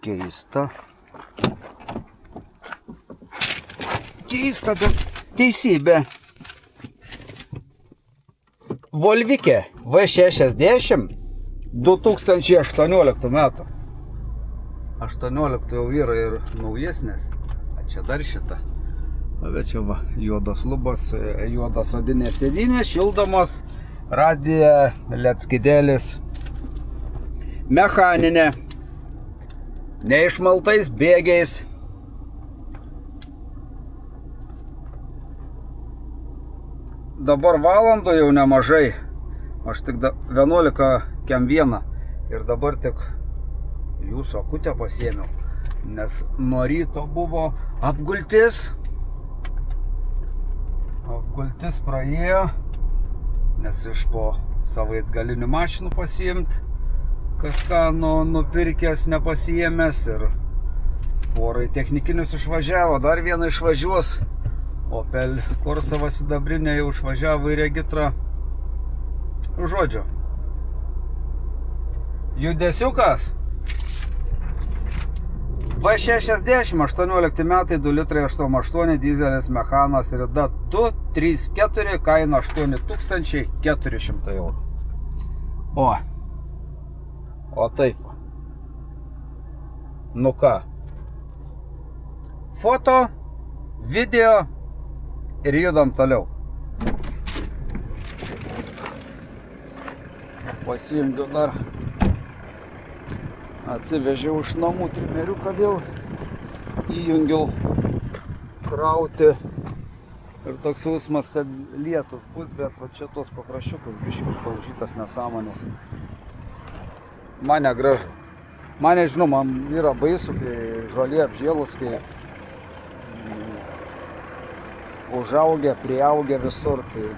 Keista. Keista, bet teisybė. Volvikė V60 2018 metų. 18 jau yra ir naujesnės. A čia dar šita. Bet čia va, juodos lubos, juodos odinės sėdynės, šildomos, radija, LED skydėlis. Mechaninė. Neišmaltais bėgiais. Dabar valandų jau nemažai. Aš tik 11:01 ir dabar tik jūsų akutę pasiėmiau. Nes nuo ryto buvo apgultis. Apgultis praėjo. Nes iš po savaitgalinių mašinų pasiimti. Kas ką nupirkęs nepasiėmęs ir porai technikinius išvažiavo, dar vieną išvažiuos. Opel Corsa sidabrinė jau išvažiavo į regitrą. Žodžiu. Judesiukas. V60, 18 metai, 2 litrai 88, dizelis mechanas rida 234, kaina 8400 eurų. O taip. Nu ką. Foto, video ir judam toliau. Pasiimgiau dar. Atsivežiau iš namų trimeriuką vėl. Įjungiau krauti. Ir toks jausmas, kad lietus bus, bet va čia tos pakraščiukus biškai išdaužytas nesąmonės. Mane gražu. Mane, žinau, man yra baisu, kai žolė apžėlus, kai užaugę, priaugę visur, kai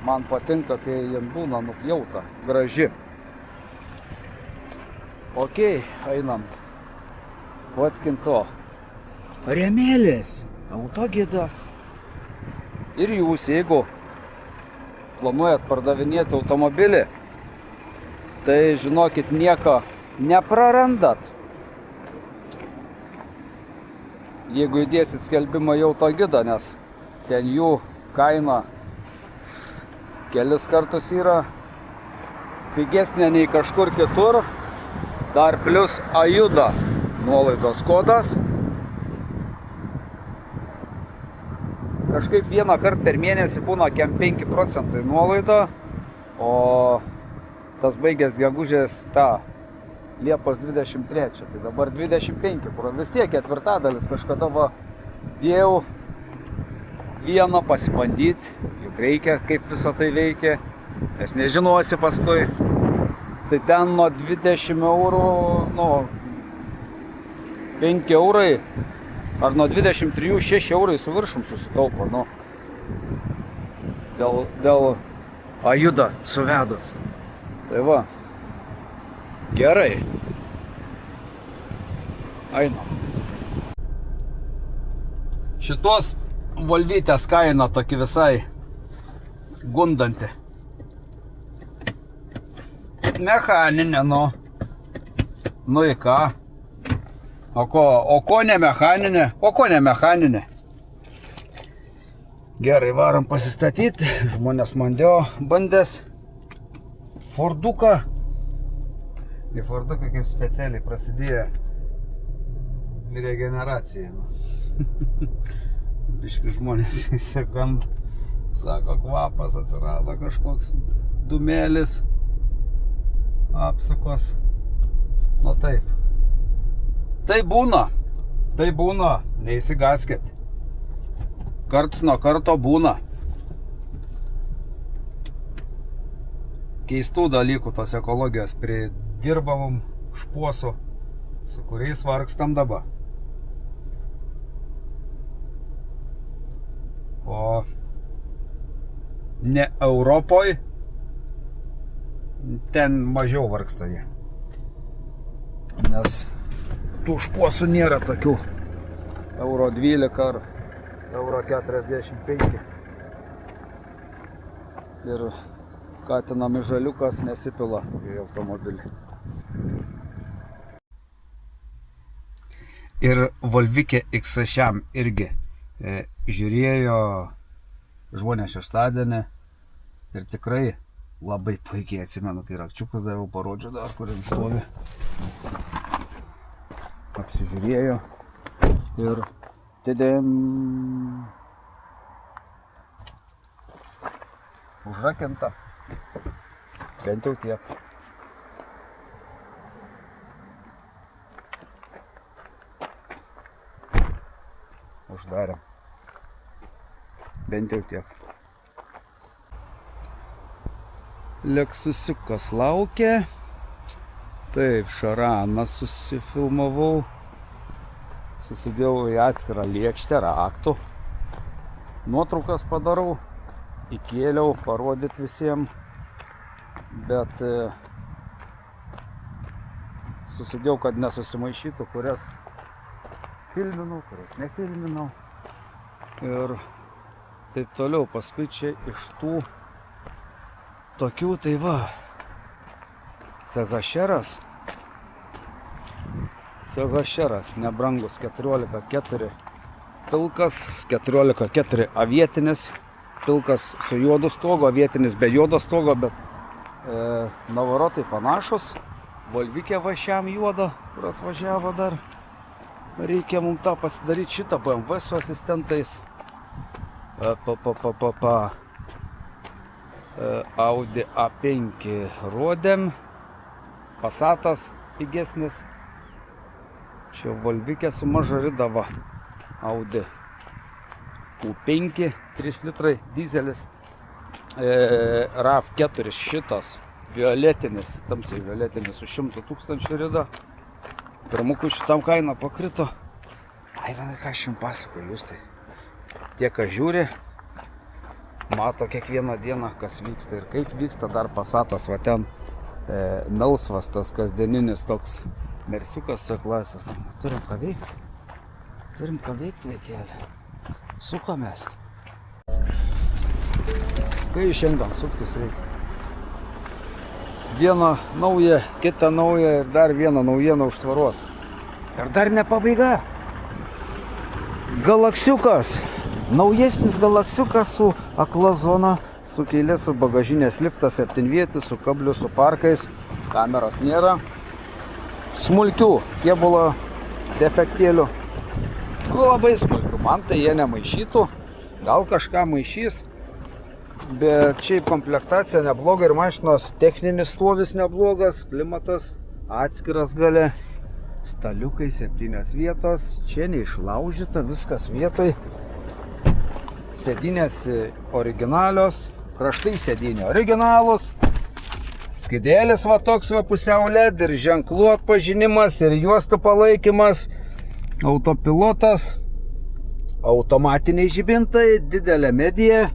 man patinka, kai jiem būna nupjauta, graži. Okei, einam. Vatkinto. Rėmėlis, autogidas. Ir jūs, jeigu planuojat pardavinėti automobilį, tai žinokit, nieko neprarandat. Jeigu įdėsit skelbimą į autogidą, nes ten jų kaina kelis kartus yra pigesnė nei kažkur kitur. Dar plus Ajuda nuolaidos kodas. Kažkaip vieną kartą per mėnesį būna 5% nuolaida, o tas baigęs gegužės tą Liepos 23, tai dabar 25, vis tiek ketvirtadalis kažkada va dėjau vieną pasibandyti, juk reikia, kaip visą tai veikia, nes nežinosi paskui, tai ten nuo 20 eurų, nuo 5 eurai, ar nuo 23, 6 eurai su viršum susitaupo, nu, dėl Ajuda suvedus. Tai va, gerai. Einam. Šitos Volvytės kaina tokia visai gundanti. Mechaninė, nu į ką? O ko ne mechaninė? O ko ne mechaninė? Gerai, varom pasistatyti. Žmonės mandėjo bandės Forduką. Į Forduką kaip specialiai prasidėjo regeneracija. Biški žmonės įsigand, sako, kvapas atsirado kažkoks dūmėlis, apsukos. Nu taip. Tai būna, neįsigaskit. Karts nuo karto būna. Keistų dalykų tos ekologijos pridirbavom špuosų, su kuriais vargstam dabar. O ne Europoj, ten mažiau vargsta jie. Nes tų špuosų nėra tokių euro 12 ar euro 45. Ir katinami žaliukas nesipila į automobilį. Ir Volvikė X6 irgi žiūrėjo žmonės šeštadienį ir tikrai labai puikiai atsimenu, kai rakčiukus daviau, parodžiu dar, kur jis stovi. Apsižiūrėjo ir tidėm užrakinta. Bent jau tiek. Uždarėm. Bent jau tiek. Leksusiukas laukia. Taip, šaraną susifilmavau. Susidėjau į atskirą lėkštę raktų. Nuotraukas padarau. Įkėliau parodyti visiems. Bet susidėjau, kad nesusimaišytų, kurias filminau, kurias nefilminau. Ir taip toliau. Paskui čia iš tų tokių, tai va, CHR-as, nebrangus, 14,4 pilkas, 14,4 avietinis, pilkas su juodu stogu, avietinis be juodo stogo, bet navarotai panašus. Volvikė va šiam juodo, kur atvažiavo dar. Reikia mums tą pasidaryti, šitą BMW su asistentais. Audi A5 rodėm. Passatas pigesnis. Čia Volvikė su maža ridava. Audi U5, 3 litrai dizelis. RAV4 šitas violetinis, tamsiai violetinis su 100 000 rida. Pirmukų šitam kaina pakrito. Ai, vienai, ką aš jums pasakoju, jūs tai tie, kas žiūri, mato kiekvieną dieną, kas vyksta ir kaip vyksta. Dar Passatas, va ten melsvas, tas kasdieninis toks mersiukas C klasės. Turim ką veikti, vaikėlė. Sukomės. Kai šiandien suktis reikia. Vieną naują, kitą naują ir dar vieną naujieną už tvaros. Ir dar ne pabaiga. Galaksiukas. Naujesnis Galaksiukas su akla zona, su keilė, su bagažinės liftas, 7-vietis, su kabliu, su parkais. Kameros nėra. Smulkių kėbulo defektėlių. Labai smulkių. Man tai jie nemaišytų. Gal kažką maišys. Bet šiaip komplektacija nebloga ir mašinos techninis stovis neblogas, klimatas atskiras gale, staliukai 7 vietos, čia neišlaužyta, viskas vietoj, sėdynės originalios, kraštai sėdynė originalus, skidėlis va toks va pusiau LED ir ženklų atpažinimas ir juostų palaikymas, autopilotas, automatiniai žibintai, didelė medija,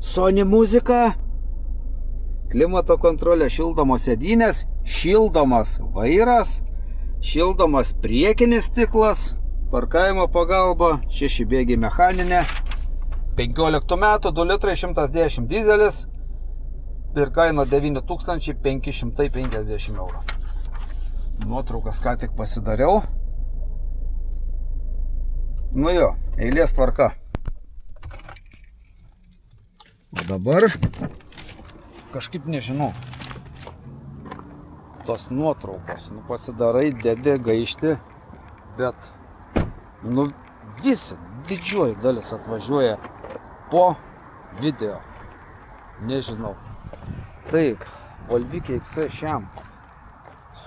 Sony muzika, klimato kontrolė, šildomos sėdynės, šildomas vairas, šildomas priekinis stiklas, parkavimo pagalba, 6 bėgiai mechaninė, 15 metų, 2 litrai, 110 dizelis ir kaina 9550 eurų. Nuotraukas ką tik pasidariau. Nu jo, eilės tvarka. O dabar kažkaip nežinau, tos nuotraukos, pasidarai, dedi, gaišti, bet visi, didžioji dalis atvažiuoja po video, nežinau. Taip, Volvikė X6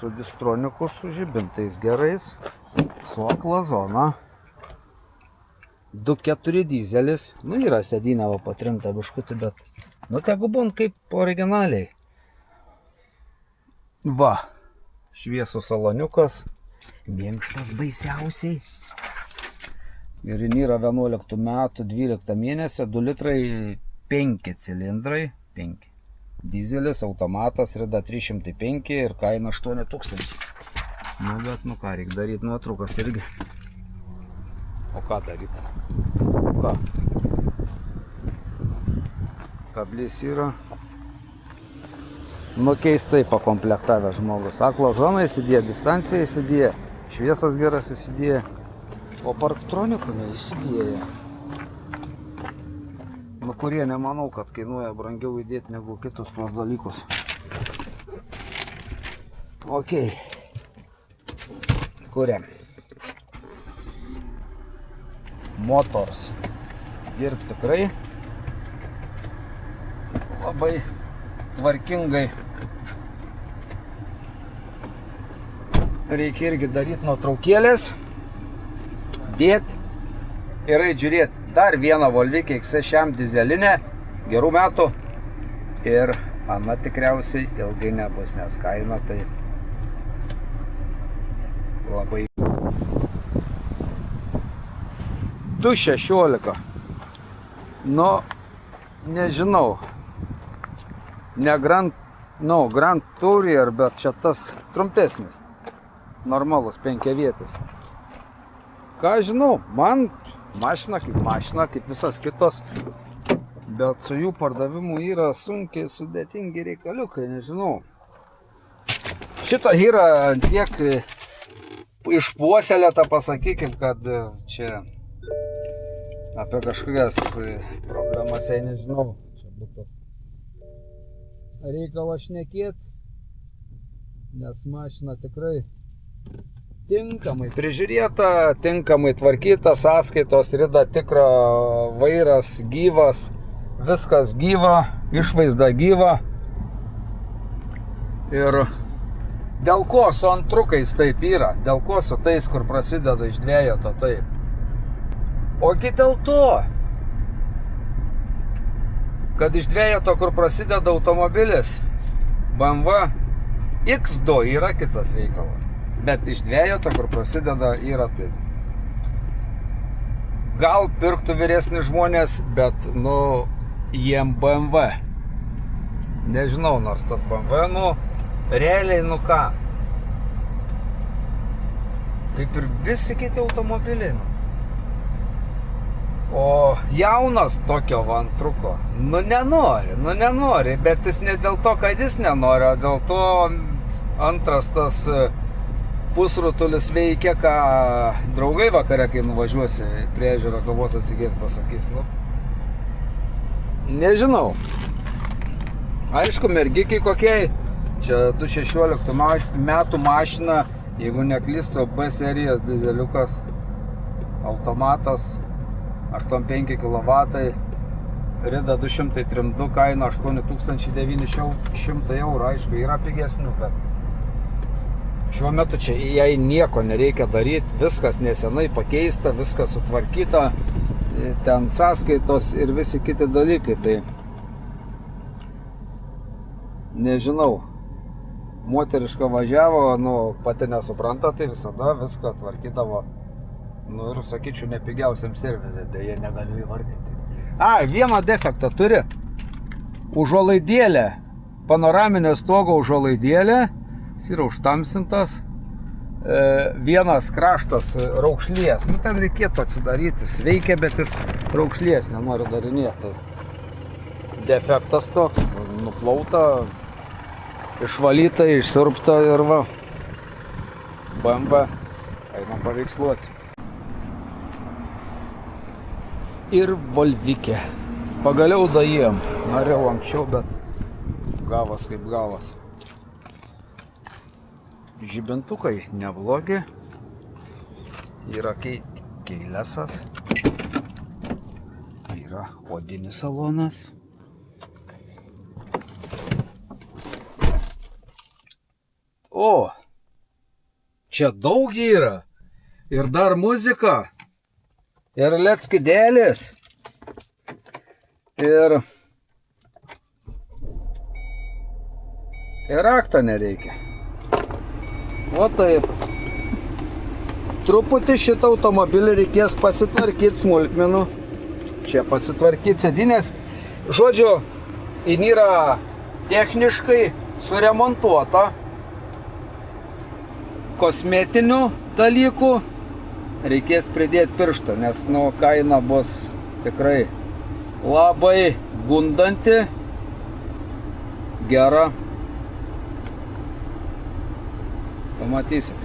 su distroniku, su žibintais gerais, su akla zona. 2.4 dizelis, yra sėdynė va patrinta biškutį, bet tegu būn kaip originaliai. Va, šviesus saloniukas, minkštas baisiausiai. Ir yra 11 metų, 12 mėnesio, 2 litrai, 5 cilindrai, 5. Dizelis, automatas, rida 305 ir kaina 8000. Bet ką, reikia daryti nuotraukas irgi. O ką daryti? Ką? Kablys yra. Keistai pakomplektavę žmogus. Aklo zoną įsidėjo, distanciją įsidėjo, šviesas geras įsidėjo. O parktronikų neįsidėję. Nu, kurie nemanau, kad kainuoja brangiau įdėti negu kitus tuos dalykus. Ok. Kuriam. Motors. Dirb tikrai labai tvarkingai. Reikia irgi daryti nuotraukėlės, dėti ir žiūrėti. Dar vieną Volvikį XC6 dizelinę, gerų metų. Ir ana tikriausiai ilgai nebus, nes kaina tai labai. 2.16. Nu, nežinau. Ne Grand Tourer, bet čia tas trumpesnis. Normalus 5 vietas. Ką žinau, man mašina kaip visas kitos, bet su jų pardavimu yra sunkiai sudėtingi reikaliukai, nežinau. Šitą yra tiek išpuoselėta, pasakykim, kad čia apie kažkokias problemas, nežinau, čia būtų reikalas šnekėt, nes mašina tikrai tinkamai prižiūrėta, tinkamai tvarkyta, sąskaitos rida tikra, vairas gyvas, viskas gyva, išvaizda gyva. Ir dėl ko su antrukais taip yra, dėl ko su tais, kur prasideda iš dvejeto taip. Ogi dėl to, kad iš dvejeto, kur prasideda automobilis, BMW X2 yra kitas reikalas. Bet iš dvejeto, kur prasideda, yra tai. Gal pirktų vyresni žmonės, bet, nu, jiem BMW. Nežinau, nors tas BMW, realiai, ką. Kaip ir visi kiti automobiliai, O jaunas tokio antruko, nenori, bet jis ne dėl to, kad jis nenori, o dėl to antras tas pusrutulis veikia, ką draugai vakare, kai nuvažiuosi prie ežero kavos atsigėti, pasakys, Nežinau. Aišku, mergikiai kokiai, čia 2016 metų mašina, jeigu neklystu, B serijos dizeliukas, automatas, 8,5 kW, rida 232, kaina 8900 eurų, aišku, yra pigesnių, bet šiuo metu čia jai nieko nereikia daryti, viskas nesenai pakeista, viskas sutvarkyta, ten sąskaitos ir visi kiti dalykai, tai nežinau, moteriška važiavo, pati nesupranta, tai visada viską tvarkydavo, ir sakyčiau, nepigiausiam servizė, jie negaliu įvardinti. Vieną defektą turi, užuolaidėlė, panoraminė stogo užuolaidėlė, jis yra užtamsintas, vienas kraštas raukšlies, ten reikėtų atsidaryti, jis veikia, bet jis raukšlies nenori darinėti. Defektas toks, nuplauta, išvalyta, išsiurbta ir va, BMW, einam paveiksluoti. Ir Volvikė. Pagaliau daėjom. Norėjau anksčiau, bet gavas kaip gavas. Žibintukai neblogi. Yra keilesas. Yra odinis salonas. O! Čia daug yra. Ir dar muzika. Ir leckidelis. Ir raktą nereikia. O taip. Truputį šitą automobilį reikės pasitvarkyti smulkmenų. Čia pasitvarkyti sėdynės. Žodžiu, jin yra techniškai suremontuota. Kosmetinių dalykų. Reikės pridėti pirštą, nes kaina bus tikrai labai gundanti, gera. Pamatysit.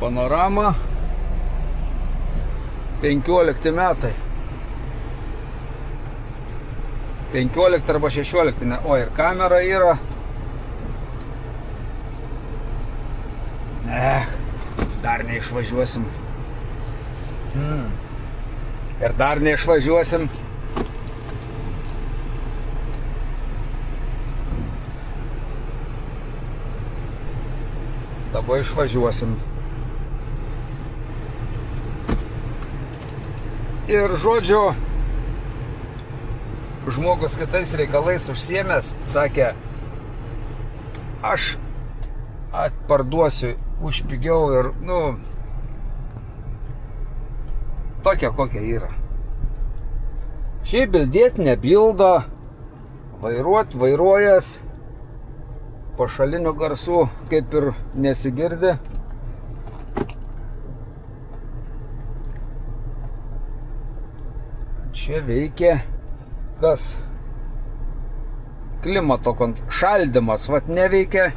Panorama. 15 metai. 15 arba 16, ne, o ir kamera yra. Dar neišvažiuosim. Ir dar neišvažiuosim. Dabar išvažiuosim. Ir žodžiu, žmogus kitais reikalais užsiėmęs, sakė, aš atparduosiu už pigiau ir, tokia kokia yra. Šiaip bildėt nebilda, vairuot vairuojas, pašalinių garsų kaip ir nesigirdi. Čia veikia kas? Klimato šaldymas, vat neveikia.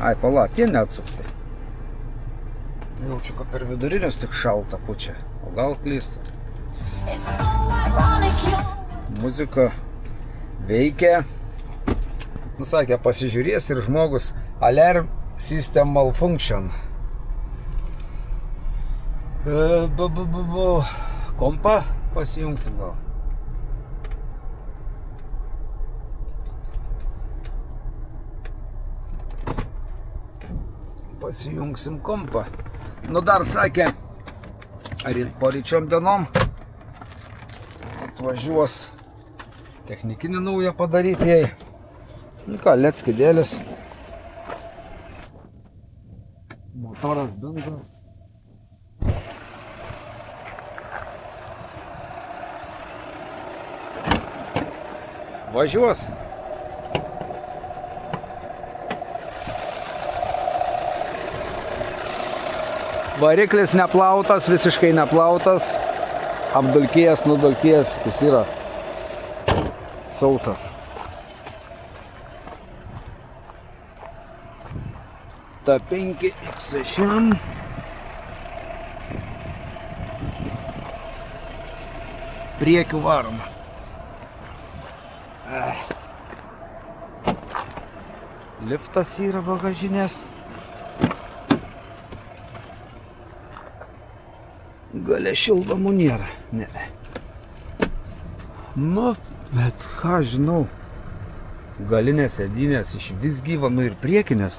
Ai, pala, tie neatsukti. Jaučiu, kad per vidurinius tik šalta pučia. O gal klysta. Muzika veikia. Sakė, pasižiūrės ir žmogus alarm system malfunction. Kompą pasijungsim gal. Pasijungsim kompą. Dar sakė, po ryčiom dienom atvažiuos technikinį naują padaryti jai. LED skydėlis. Motoras, benzas. Važiuos. Variklis neplautas, visiškai neplautas. Apdulkėjęs, nudulkėjęs, jis yra sausas. Ta 5X6. Priekiu varoma. Liftas yra bagažinės. Gale šildomų nėra. Ne. Bet ką žinau. Galinės sėdynės iš vis gyva, ir priekinės,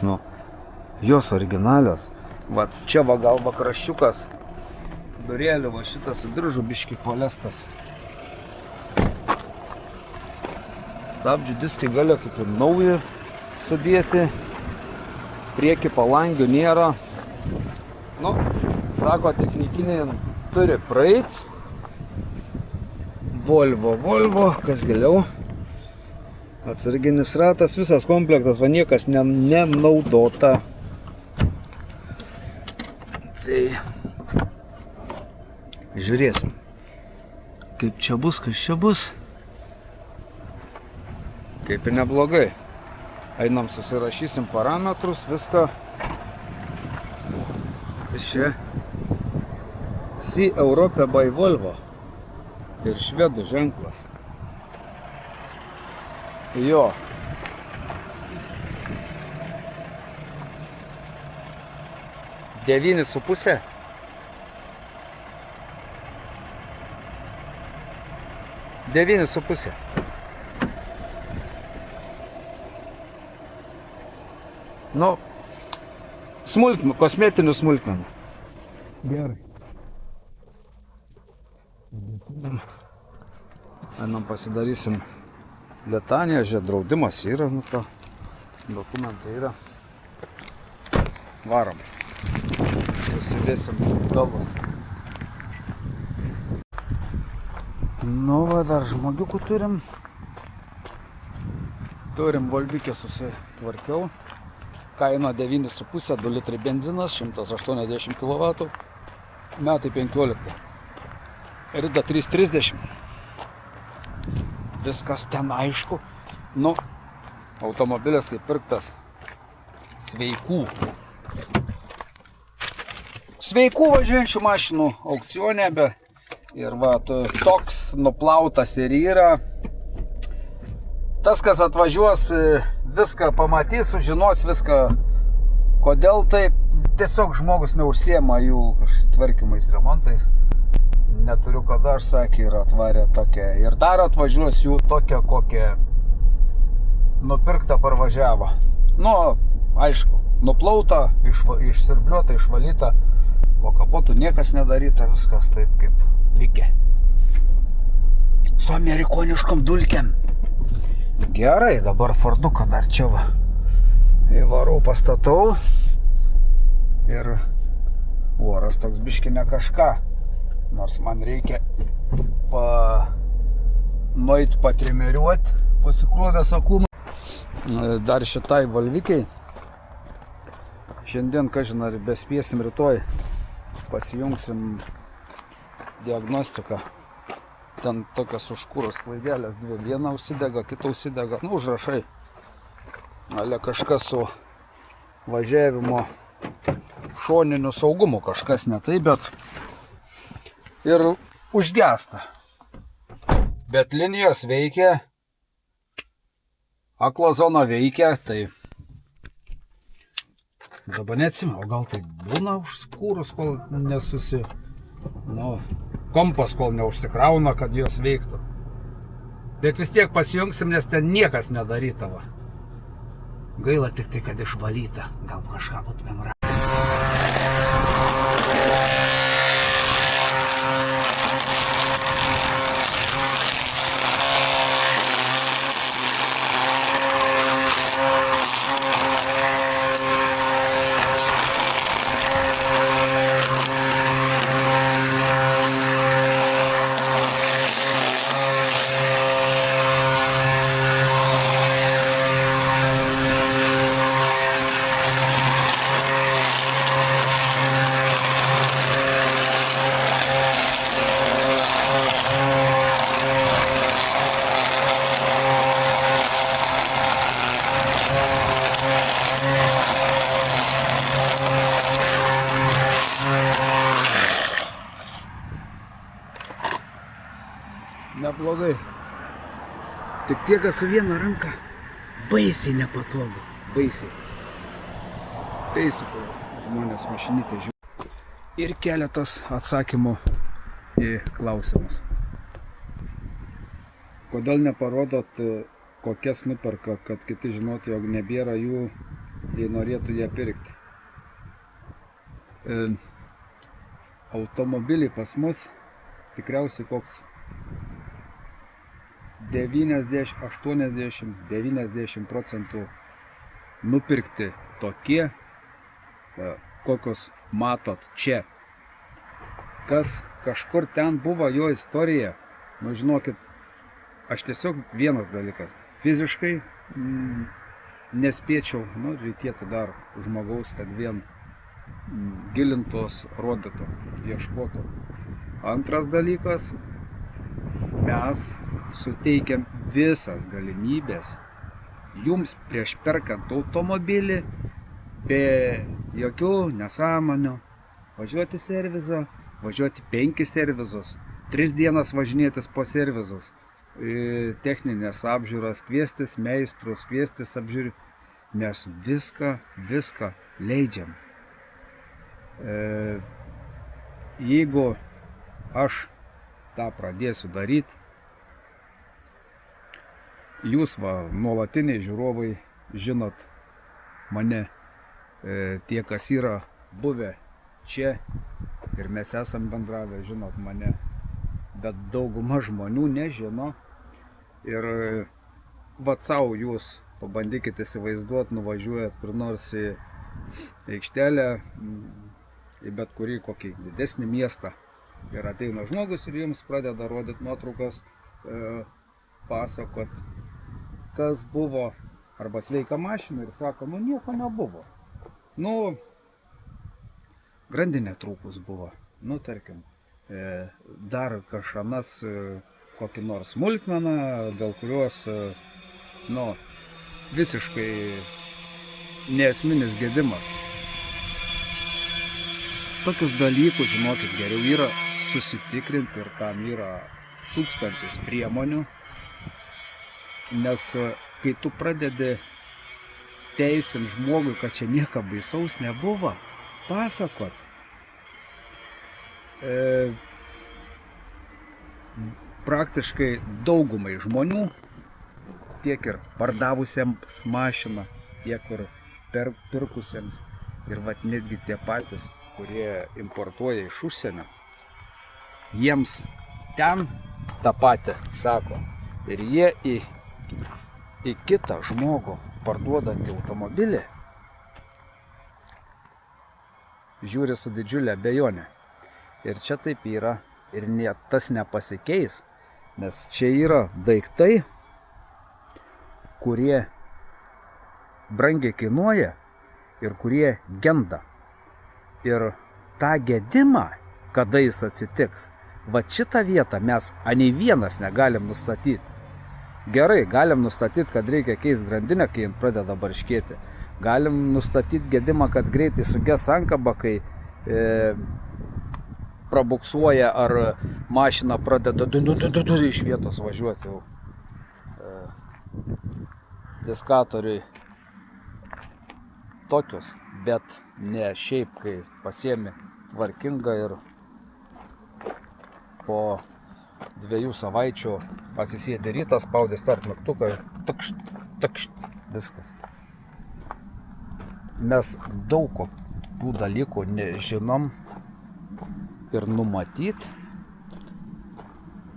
jos originalios. Vat čia va gal kraščiukas. Durėlių va šitas su diržu biški palestas. Stabdžių diskai galia kaip ir nauji sudėti. Prieki palangių nėra. Sako, technikinė turi praeit. Volvo, kas giliau. Atsarginis ratas, visas komplektas, va niekas nenaudota. Tai žiūrėsim, kaip čia bus, kas čia bus. Kaip ir neblogai. Einam susirašysim parametrus, viską. Čia C Europe by Volvo ir švedų ženklas. Jo. Devynis su pusė. Devynis su pusė. Smulkmenų, kosmetinių smulkmenų. Gerai. Einam pasidarysim letaniją, draudimas yra, dokumentai yra. Varom. Susidėsim galvas. Va, dar žmogiukų turim. Turim Volvikę susitvarkiau. Kaina 9,5, 2 litrai benzinas, 180 kW, metai 15. Rida 3,30. Viskas ten aišku. Automobilis kaip pirktas sveikų sveikų važiuojančių mašinų aukcione, ir va, toks nuplautas ir yra. Tas, kas atvažiuos, viską pamatys, sužinos viską, kodėl taip. Tiesiog žmogus neužsiema jų tvarkymais, remontais. Neturiu kada, aš sakė, ir atvarė tokia. Ir dar atvažiuos jų tokia, kokia nupirkta, parvažiavo. Nu, aišku, nuplauta, išsirbliuota, išvalyta, po kapotų niekas nedaryta, viskas taip kaip likę. Su amerikoniškom dulkėm. Gerai, dabar Forduką dar čia va įvarau, pastatau. Ir oras toks biški ne kažką, nors man reikia nueit patrimeriuot, pasikrovęs akumą. Dar šitai valvikiai. Šiandien, kažin ar bespėsim, rytoj pasijungsim diagnostiką. Ten tokios užkūros klaidelės, dvi. Viena užsidega, kita užsidega. Nu, užrašai. Ale kažkas su važiavimo šoniniu saugumu, kažkas ne taip, bet ir užgesta. Bet linijos veikia, akla zona veikia, tai dabar neatsimenu, o gal tai būna užskūrus, kol kompas kol neužsikrauna, kad jos veiktų. Bet vis tiek pasijungsim, nes ten niekas nedarytava. Gaila tik tai, kad išvalyta, gal kažką būtumėm rasti. Neblogai. Tik tiek, kad su viena ranka baisiai nepatogu. Baisiai. Eisiu, žmonės mašinytė žiūri. Ir keletas atsakymų į klausimus. Kodėl neparodot, kokias nuperka, kad kiti žinotų, jog nebėra jų, jei norėtų ją pirkti? Automobiliai pas mus tikriausiai koks 80–90 procentų nupirkti tokie, kokios matot čia. Kas kažkur ten buvo jo istorija, nu žinokit, aš tiesiog vienas dalykas, fiziškai nespėčiau, nu reikėtų dar žmogaus, kad vien gilintos, rodytų, ieškotų. Antras dalykas, mes suteikiam visas galimybės jums prieš perkant automobilį be jokių nesąmonių važiuoti servizą, važiuoti 5 servizus, 3 dienas važinėtis po servizus, techninės apžiūras, kviestis meistrus, kviestis apžiūrį, mes viską leidžiam. Jeigu aš tą pradėsiu daryti, jūs nuolatiniai žiūrovai žinot mane, tie, kas yra buvę čia ir mes esam bendravę, žinot mane, bet dauguma žmonių nežino. Ir vat savo jūs pabandykite įsivaizduoti, nuvažiuojat kur nors į aikštelę, į bet kurį kokį didesnį miestą. Ir ateina žmogus ir jums pradeda rodyti nuotraukas, pasakot, kas buvo, arba sveika mašina, ir sako, nu nieko nebuvo. Nu, grandinė trūkus buvo, nu tarkim, dar kažanas kokį nors smulkmeną, dėl kurios, nu, visiškai neesminis gedimas. tokius dalykus, žinokit, geriau yra susitikrinti ir tam yra tūkstantis priemonių, nes kai tu pradedi teisint žmogui, kad čia nieko baisaus nebuvo, pasakot, praktiškai daugumai žmonių, tiek ir pardavusiems mašiną, tiek ir pirkusiems, ir vat netgi tie patys, kurie importuoja iš užsienio, jiems ten tą patį sako. Ir jie į kitą žmogų parduodantį automobilį žiūri su didžiulė abejonė. Ir čia taip yra, ir tas nepasikeis, nes čia yra daiktai, kurie brangiai kainuoja ir kurie genda. Ir tą gedimą, kada jis atsitiks, va šitą vietą mes nei vienas negalim nustatyti. Gerai, galim nustatyti, kad reikia keisti grandinę, kai jin pradeda barškėti. Galim nustatyti gedimą, kad greitai suges sankaba, kai prabuksuoja ar mašina pradeda iš vietos važiuoti jau diskatoriui. Tokius, bet ne šiaip, kai pasiemi tvarkingą ir po 2 savaičių atsisėdi rytą, spaudi start mygtuką ir takšt, viskas. Mes daug tų dalykų nežinom ir numatyti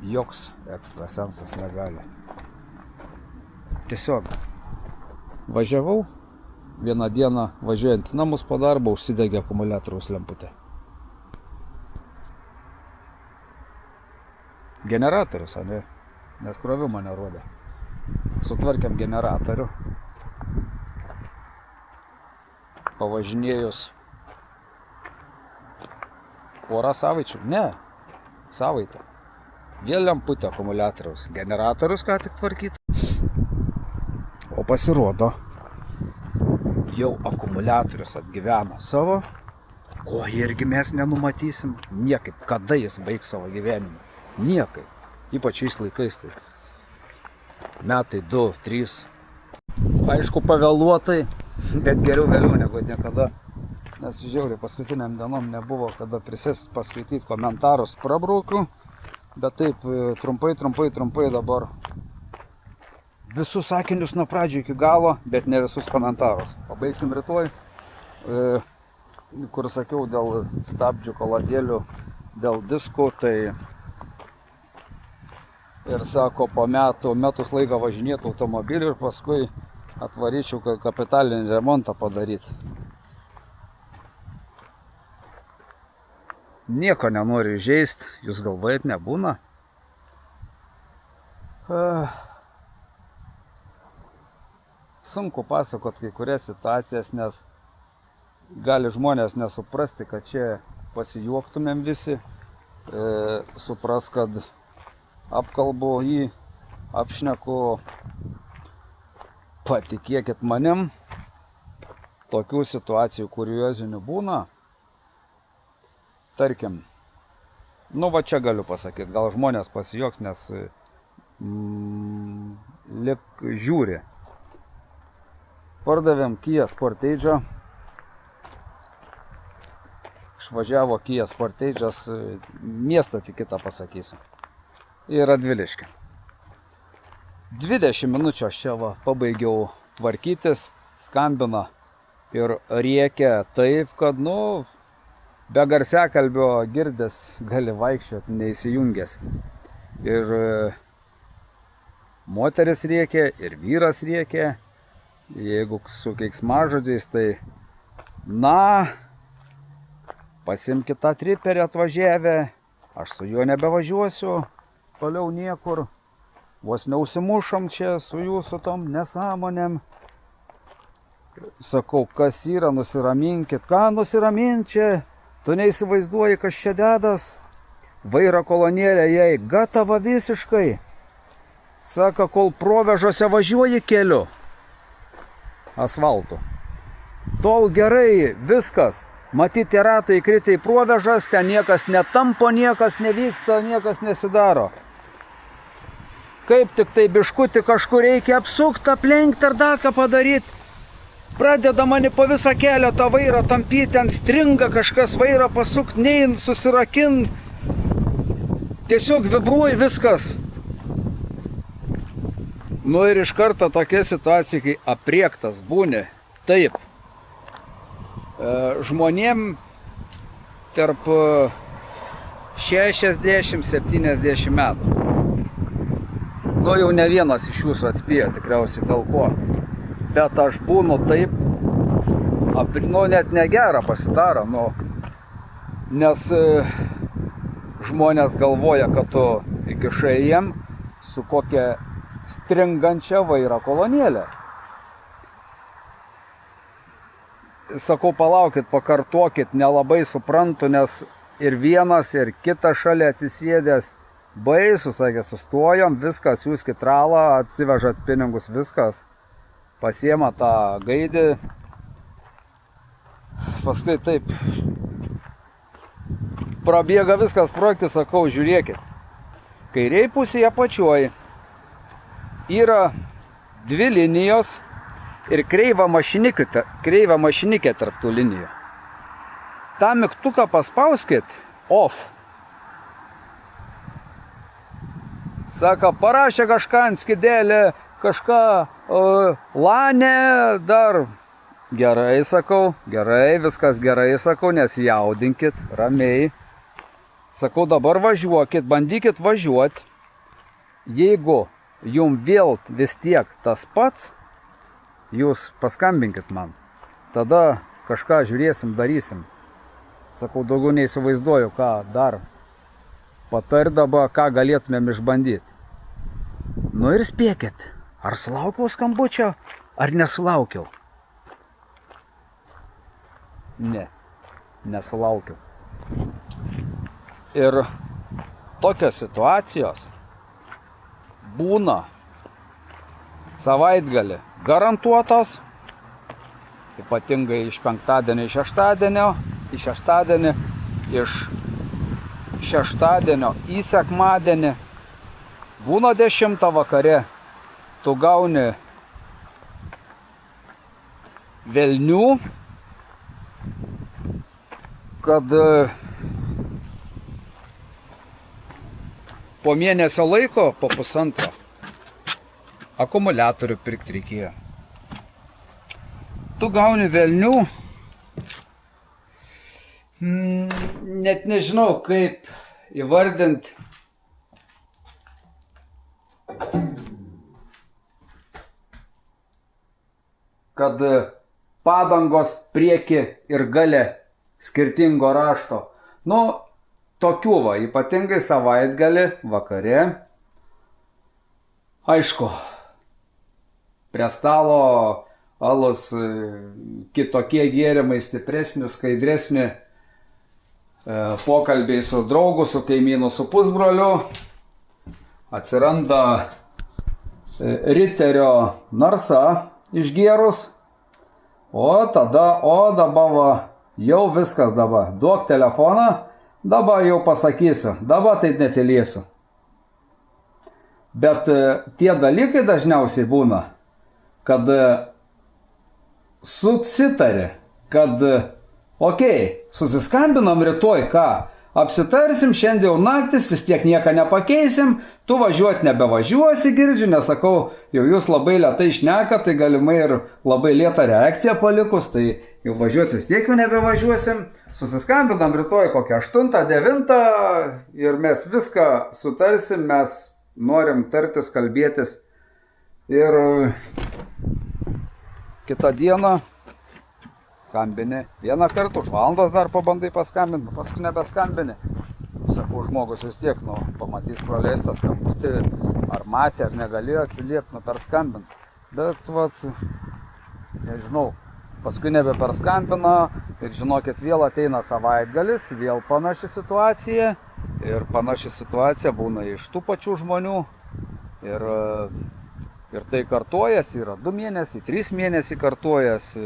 joks ekstrasensas negali. Tiesiog važiavau, vieną dieną važiuojant į namus po darbo užsidegė akumuliatoriaus lemputė. Generatorius, nes krovimą nerodė. Sutvarkėm generatorių. Pavažinėjus porą savaičių, savaitę. Vėl lemputė akumuliatoriaus. Generatorius ką tik tvarkyti. O pasirodo, jau akumuliatorius atgyveno savo, ko irgi mes nenumatysim niekaip, kada jis baigs savo gyvenimą. Niekaip. Ypač šiais laikais tai metai 2, 3. Aišku, pavėluotai, bet geriau vėliau negu niekada. Nes žiauriai paskutiniam dienom nebuvo kada prisėsti paskaityti komentarus, prabraukiu. Bet taip, trumpai dabar visus sakinius nuo pradžių iki galo, bet ne visus komentarus. Pabaigsim rytoj, kur sakiau dėl stabdžių, kaladėlių, dėl diskų, tai ir sako, po metus laiką važinėti automobilį ir paskui atvaryčiau kapitalinį remontą padaryti. Nieko nenoriu įžeisti, jūs galvojat, nebūna. Sunku pasakot kai kurias situacijas, nes gali žmonės nesuprasti, kad čia pasijuoktumėm visi, supras, kad apkalbu jį, apšneku, patikėkit manim, tokių situacijų kuriozinių būna. Tarkim, va čia galiu pasakyti, gal žmonės pasijuoks, nes lik žiūri. Pardavėm Kia Sportage'ą. Išvažiavo Kia Sportage'as, miestą tik kitą pasakysiu. Ir Radviliškį. 20 minučių aš čia pabaigiau tvarkytis, skambina ir rėkia taip, kad, be garsiakalbio girdės gali vaikščioti, neįsijungęs. Ir moteris rėkia, ir vyras rėkia. Jeigu su keiksmažodžiais, tai pasimkit tą triperį atvažiavę, aš su juo nebevažiuosiu, toliau niekur. Vos neusimušam čia su jūsų tom nesąmonėm. Sakau, kas yra, nusiraminkit. Ką nusiramint čia? Tu neįsivaizduoji, kas čia dedas. Vairo kolonėlė jai gatava visiškai. Sako, kol Provėžose važiuoji keliu asfaltu. Tol gerai, viskas. Matyti ratai įkritę į provėžas, ten niekas netampo, niekas nevyksta, niekas nesidaro. Kaip tik tai biškutį kažkur reikia apsukti, aplenkti ar dar ką padaryti. Pradeda mani po visą kelią tą vairą tampyti, ten stringa kažkas vairą pasukti, nein, susirakin. Tiesiog vibruoja viskas. Nu ir iš karto tokia situacija, kai apriektas būni. Taip. Žmonėm tarp 60-70 metų. Nu jau ne vienas iš jūsų atspėjo tikriausiai dėl ko. Bet aš būnu taip, nu net negera pasidaro, nu, nes žmonės galvoja, kad tu įkišai jiem su kokia stringančia vairo kolonėlė. Sakau, palaukit, pakartokit, nelabai suprantu, nes ir vienas, ir kitas šalia atsisėdęs. Baisu, sakė, sustojom, viskas, siūskit tralą, atsivežat pinigus, viskas. Pasiema tą gaidį. Paskui taip. Prabėga viskas projektai, sakau, žiūrėkit. Kairiai pusėje apačioj yra 2 linijos ir kreiva mašinikė tarp tų linijų. tą mygtuką paspauskit, off. Sako, parašė kažką ant skidėlį, kažką lanė, dar gerai, sakau, gerai, viskas gerai, sakau, nesijaudinkit, ramiai. Sakau, dabar važiuokit, bandykit važiuoti. Jeigu jum vėl vis tiek tas pats, jūs paskambinkit man. Tada kažką žiūrėsim, darysim. Sakau, daugiau neįsivaizduoju, ką dar patardaba, ką galėtumėm išbandyti. Nu ir spėkit, ar sulaukiau skambučio, ar nesulaukiau? Ne, nesulaukiau. Ir tokios situacijos būna savaitgalį garantuotos, ypatingai iš penktadienio į šeštadienio, iš šeštadienio į sekmadienį. Būna 10 vakare, tu gauni velnių, kad po mėnesio laiko, po pusantro, akumuliatorių pirkti reikėjo. Tu gauni velnių, net nežinau kaip įvardinti. Kad padangos prieki ir gale skirtingo rašto. Nu, tokių va, ypatingai savaitgalį vakare. Aišku, prie stalo alus kitokie gėrimai, stipresni, skaidresni, pokalbiai su draugu, su kaimynu, su pusbroliu. Atsiranda riterio narsa išgėrus. O dabar va, jau viskas dabar. Duok telefoną, dabar jau pasakysiu, dabar tai netylėsiu. Bet tie dalykai dažniausiai būna, kad susitari, kad susiskambinam rytoj, ką, apsitarsim, šiandien naktis, vis tiek nieką nepakeisim, tu važiuoti nebevažiuosi, girdžiu, nesakau, jau jūs labai lėtai šneka, tai galimai ir labai lėtą reakciją palikus, tai jau važiuoti vis tiek jau nebevažiuosim, susiskambinam rytoj kokią 8-9 ir mes viską sutarsim, mes norim tartis, kalbėtis ir kitą dieną skambini. Vieną kartą, už valandos dar pabandai paskambinti, paskui nebeskambini. Sakau, žmogus vis tiek, pamatys praleistą skambutį, ar matė, ar negalėjo atsiliepti, perskambins. Bet, nežinau, paskui nebeperskambina ir žinokit, vėl ateina savaitgalis, vėl panaši situacija. Ir panaši situacija būna iš tų pačių žmonių. Ir tai kartojasi, yra 2 mėnesiai, 3 mėnesiai kartojasi.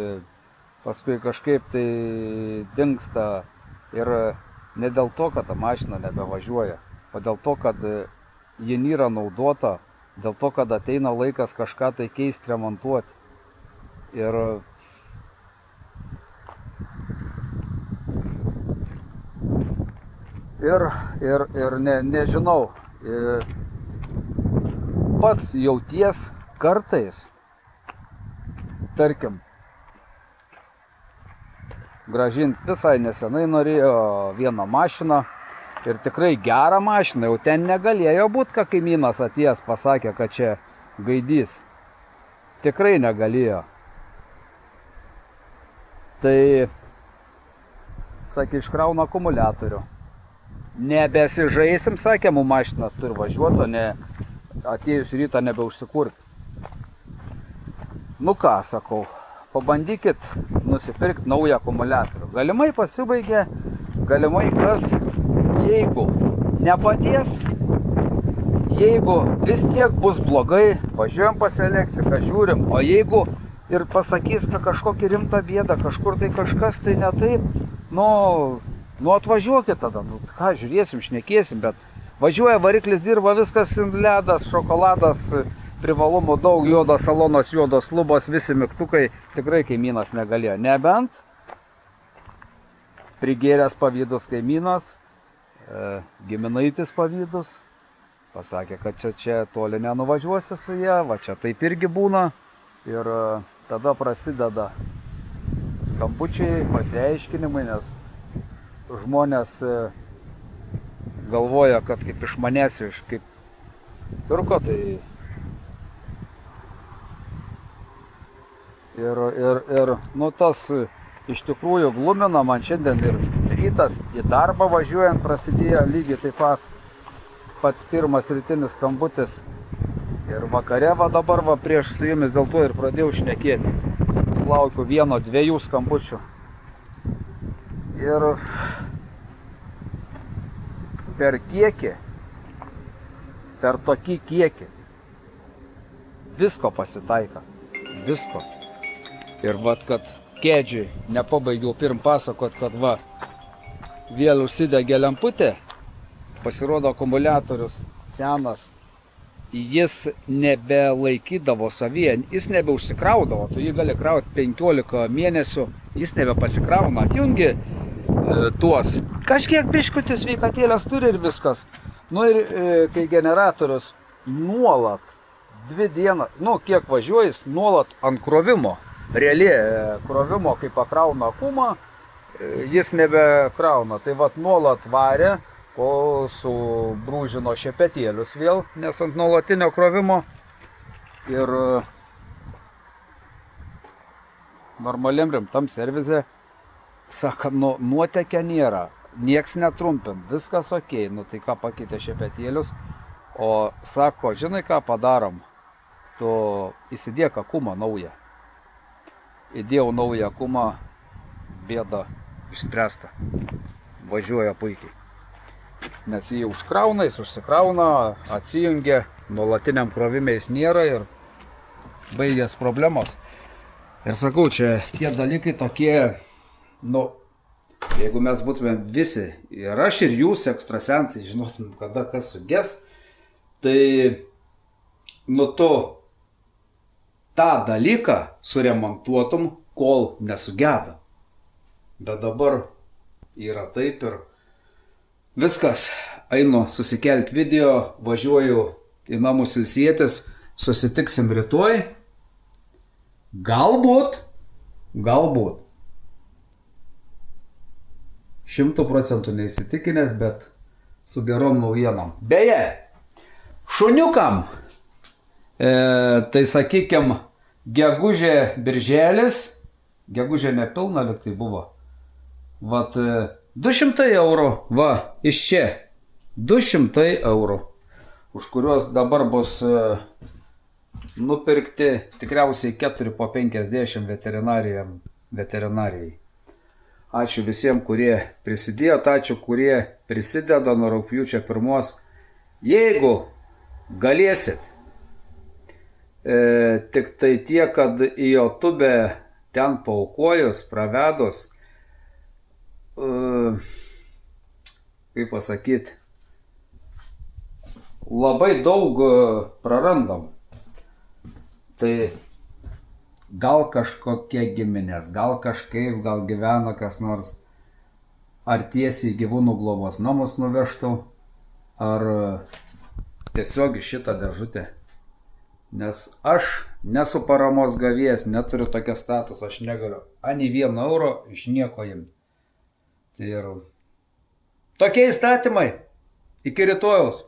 paskui kažkaip tai dingsta ir ne dėl to, kad ta mašina nebevažiuoja, o dėl to, kad ji nėra naudota, dėl to, kad ateina laikas kažką tai keisti, remontuoti. Ir nežinau, pats jauties kartais, tarkim, grąžinti visai nesenai norėjo vieną mašiną ir tikrai gerą mašiną, jau ten negalėjo būti, kad kaimynas atėjęs pasakė, kad čia gaidys. Tikrai negalėjo. Tai, sakė, iškrauna akumuliatorių. Nebesižaisim, sakė, mūsų mašina turi važiuoti, o ne atėjus rytą nebeužsikurti. Nu ką, sakau, pabandykit nusipirkti naują akumuliatorių. Galimai pasibaigė, galimai kas, jeigu nepadės, jeigu vis tiek bus blogai, važiuojam pas elektriką, žiūrim, o jeigu ir pasakys, kad kažkokį rimtą bėdą, kažkur tai kažkas tai ne taip, nu atvažiuokit tada, nu ką, žiūrėsim, šnekėsim, bet važiuoja, variklis dirba, viskas ledas, šokoladas, privalumų daug, juodas salonas, juodos lubos, visi mygtukai, tikrai kaimynas negalėjo. Nebent prigėręs pavydus kaimynas, giminaitis pavydus, pasakė, kad čia toli nenuvažiuosi su ją, va čia taip irgi būna. Ir tada prasideda skambučiai, pasiaiškinimai, nes žmonės galvoja, kad kaip iš manęs, kaip pirko, tai ir nu tas iš tikrųjų glumina, man šiandien ir rytas į darbą važiuojant prasidėjo lygiai taip pat pats pirmas rytinis skambutis. Ir vakare va dabar va prieš su jumis dėl to ir pradėjau šnekėti. Sulaukiu 1-2 skambučių. Ir per kiekį, per tokį kiekį, visko pasitaika. Visko. Ir vat, kad kėdžiui nepabaigiau pirm pasakot, kad va, vėl užsidegė lemputė, pasirodo akumuliatorius senas. Jis nebelaikydavo savyje, jis nebeužsikraudavo, tu jį gali krauti 15 mėnesių, jis nebepasikrauna, atjungi tuos. Kažkiek biškutis sveikatėlės turi ir viskas. Nu ir kai generatorius nuolat 2 dienas, nu kiek važiuojas, nuolat ant krovimo, realiai krovimo, kai pakrauna akumą, jis nebekrauna, tai vat nuolat varė, kol subrūžino šepetėlius vėl, nes ant nuolatinio krovimo. Ir normaliam rimtam servize, sako, nuotekio nėra, nieks netrumpint, viskas ok, nu tai ką pakeitė šepetėlius, o sako, žinai ką padarom, tu įsidėk akumą naują. Įdėjau naują akumą, bėda išspręsta, važiuoja puikiai. Nes jį užkrauna, jis užsikrauna, atsijungia, nuolatiniam krovime jis nėra ir baigės problemos. Ir sakau, čia tie dalykai tokie, nu, jeigu mes būtumėm visi, ir aš ir jūs, ekstrasensai, žinotumėm, kada kas suges, tai, nu, tu tą dalyką suremontuotum, kol nesugeda. Bet dabar yra taip ir viskas, einu susikelti video, važiuoju į namus ilsėtis, susitiksim rytoj. Galbūt 100% neįsitikinęs, bet su gerom naujienom. Beje, šuniukam, tai sakykime, gegužė birželis, gegužė nepilna, lyg tai buvo. Vat 200 eurų, va, iš čia, 200 eurų, už kuriuos dabar bus nupirkti tikriausiai 4 po 50 veterinarijai. Ačiū visiems, kurie prisidėjo, ačiū, kurie prisideda nuo rugpjūčio 1. Jeigu galėsit, tik tai tiek, kad į YouTube ten paaukojus, pravedus, kaip pasakyti, labai daug prarandam. Tai gal kažkokie giminės, gal kažkaip, gal gyvena kas nors, ar tiesiai gyvūnų globos namus nuvežtų, ar tiesiog į šitą dėžutę. Nes aš nesu paramos gavėjas, neturiu tokio statuso, aš negaliu ani 1 euro iš nieko imti. Tai ir tokie įstatymai. Iki rytojaus.